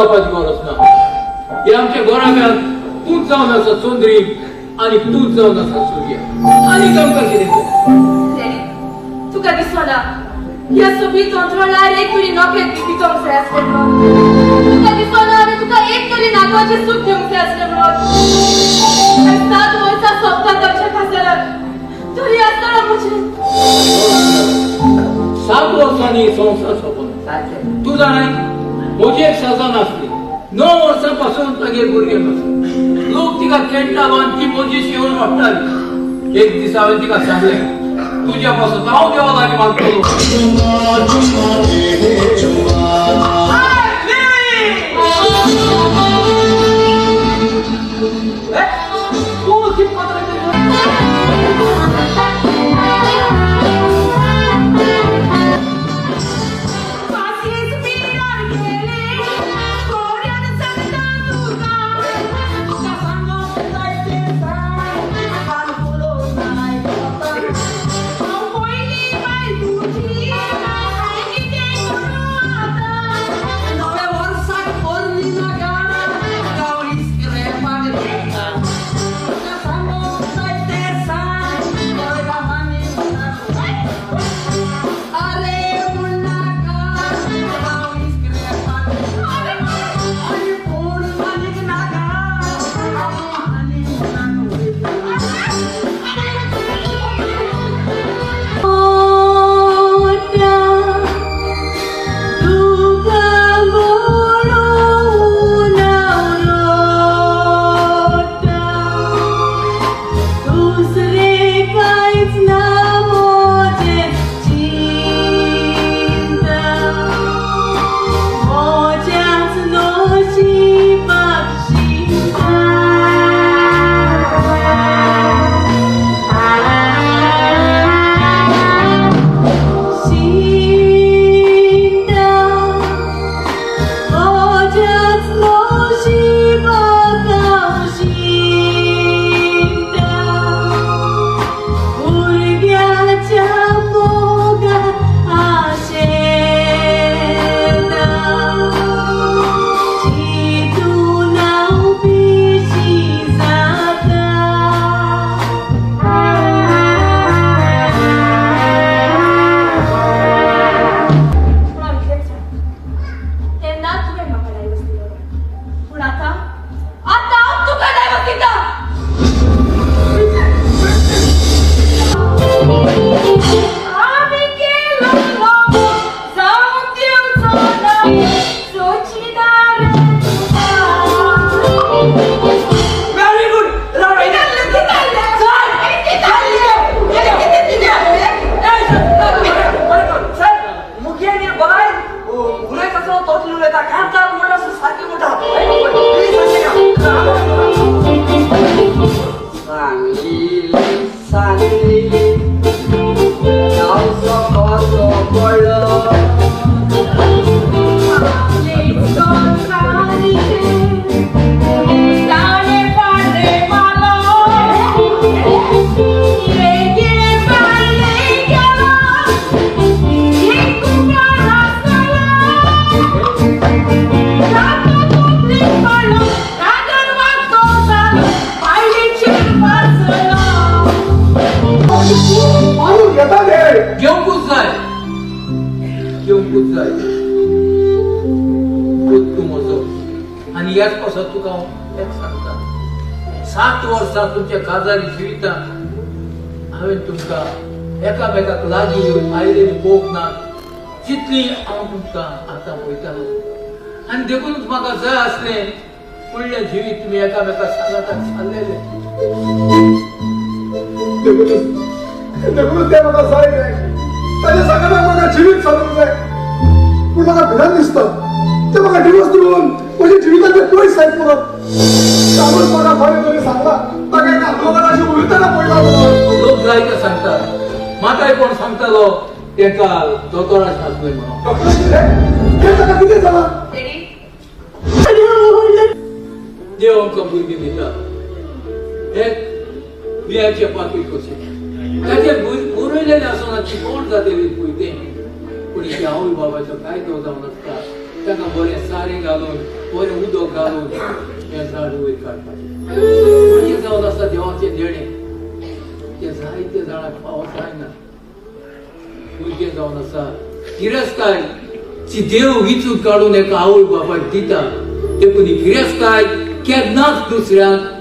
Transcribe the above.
जावपाची गरज ना. हे आमच्या घराब्यात तूच जावन आसा चंद्री आणि तूच जावन आसा सूर्य आणि आमकां कितें डॅडी तुका दिसना ह्या सगळी चंद्रोला एक तरी नखेत पिपिचोंक जाय आसलें म्हणून तुका दिसना आनी तुका एक तरी नागवाचें सूख घेवंक जाय आसलें म्हणून 7 वर्सां सोंपतात आमच्या खासदाराक तरी आसतना म्हजें 7 वर्सांनी संवसार सोंपना. तू जाणाय म्हजी एक सजान आसली 9 वर्सांपासून तागेर भुरगें नासलें. लोक तिका खेळटालो आनी ती म्हजी शिवण वाडटाली. एक दीस हांवें तिका सांगलें तुझ्या पासून हांव देवा लागीं मागतलो. तूं कितपत आणि याच पासून तुका एक सांगता 7 वर्सां तुमच्या काजारी जिविता हांवें तुमकां एकामेकाक लागीं येवन आयलेली पळोवंक ना जितली हांव तुमकां आतां पळयतालो आनी देखूनच म्हाका जाय आसलें फुडलें जिवीत तुमी एकामेकाक सांगाताक सांगलेलें देखूनच तें म्हाका जाय जाय ताच्या सांगाताक म्हाका जिवीत सांगूंक जाय पूण म्हाका भिरांत दिसता ते म्हाका डिवोर्स दिवन म्हज्या जिविताचे पयस जायत म्हणून ताणूच म्हाका बरें तरी सांगला ताका एका दोगांची उलयतना पळयला म्हणून लोक जायते सांगतात म्हाकाय कोण सांगतालो तेका दोतोराक सांगतोय म्हणून ताका कितें जालां देव आमकां भुरगीं दिता एक बियाचे पाकी कशी ताचे पुरयलेले आसना ती कोण जातेली पळयते पूण आवय बाबाचो काय तो जावन आसता ताका बरें सारें घालून बरें उदक घालून हें झाड वयर काडपाचें म्हणजे जावन आसा देवाचें देणें ते जायते झाडांक पावस जायना भुरगें जावन आसा गिरेस्ताय जी देव विचून काडून एका आवय बापायक दिता देखून ही गिरेस्ताय केन्नाच दुसऱ्यांक